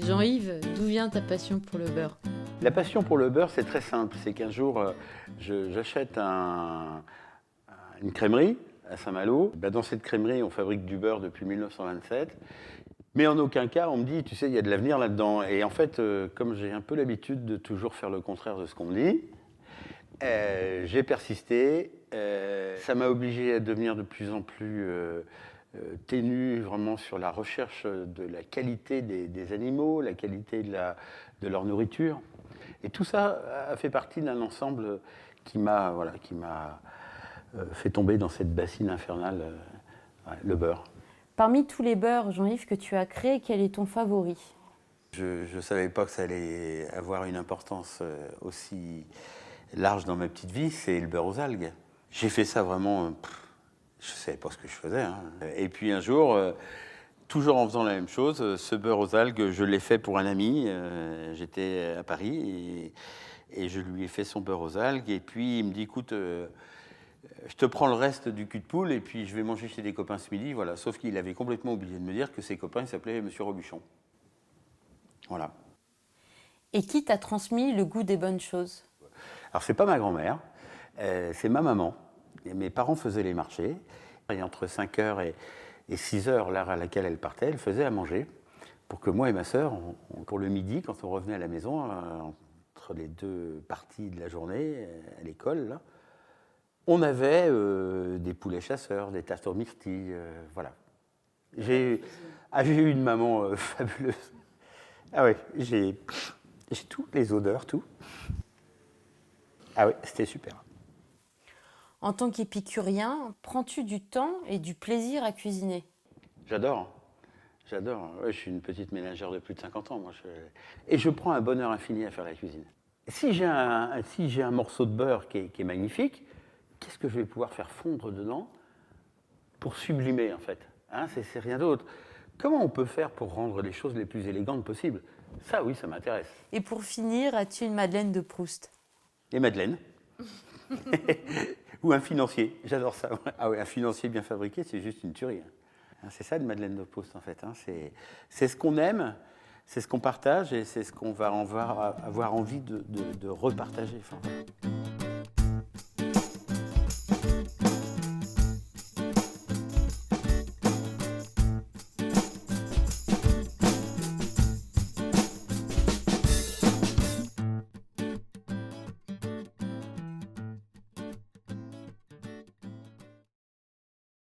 Jean-Yves, d'où vient ta passion pour le beurre? La passion pour le beurre, c'est très simple. C'est qu'un jour, j'achète une crèmerie à Saint-Malo. Dans cette crèmerie, on fabrique du beurre depuis 1927. Mais en aucun cas, on me dit, tu sais, il y a de l'avenir là-dedans. Et en fait, comme j'ai un peu l'habitude de toujours faire le contraire de ce qu'on me dit, j'ai persisté. Ça m'a obligé à devenir de plus en plus ténu vraiment sur la recherche de la qualité des animaux, la qualité de leur nourriture. Et tout ça a fait partie d'un ensemble qui m'a fait tomber dans cette bassine infernale, le beurre. Parmi tous les beurres, Jean-Yves, que tu as créés, quel est ton favori? Je ne savais pas que ça allait avoir une importance aussi large dans ma petite vie, c'est le beurre aux algues. J'ai fait ça vraiment, je ne savais pas ce que je faisais. Hein. Et puis un jour, toujours en faisant la même chose, ce beurre aux algues, je l'ai fait pour un ami. J'étais à Paris et je lui ai fait son beurre aux algues. Et puis il me dit, écoute, je te prends le reste du cul de poule et puis je vais manger chez des copains ce midi. Voilà. Sauf qu'il avait complètement oublié de me dire que ses copains s'appelaient Monsieur Robuchon. Voilà. Et qui t'a transmis le goût des bonnes choses? Alors c'est pas ma grand-mère, c'est ma maman. Et mes parents faisaient les marchés. Et entre 5h et 6h, l'heure à laquelle elle partait, elle faisait à manger pour que moi et ma sœur, pour le midi, quand on revenait à la maison, entre les deux parties de la journée, à l'école, là, on avait des poulets chasseurs, des tartes aux myrtilles, voilà. J'ai eu une maman fabuleuse. Ah oui, j'ai toutes les odeurs, tout. Ah oui, c'était super. En tant qu'épicurien, prends-tu du temps et du plaisir à cuisiner? J'adore. Ouais, je suis une petite ménagère de plus de 50 ans, moi. Et je prends un bonheur infini à faire la cuisine. Si j'ai un morceau de beurre qui est magnifique, qu'est-ce que je vais pouvoir faire fondre dedans pour sublimer, en fait, hein, c'est rien d'autre. Comment on peut faire pour rendre les choses les plus élégantes possibles? Ça, oui, ça m'intéresse. Et pour finir, as-tu une Madeleine de Proust? Et Madeleine. Ou un financier, j'adore ça. Ah oui, un financier bien fabriqué, c'est juste une tuerie. C'est ça, une Madeleine de Proust, en fait. C'est ce qu'on aime, c'est ce qu'on partage et c'est ce qu'on va avoir envie de repartager. Enfin,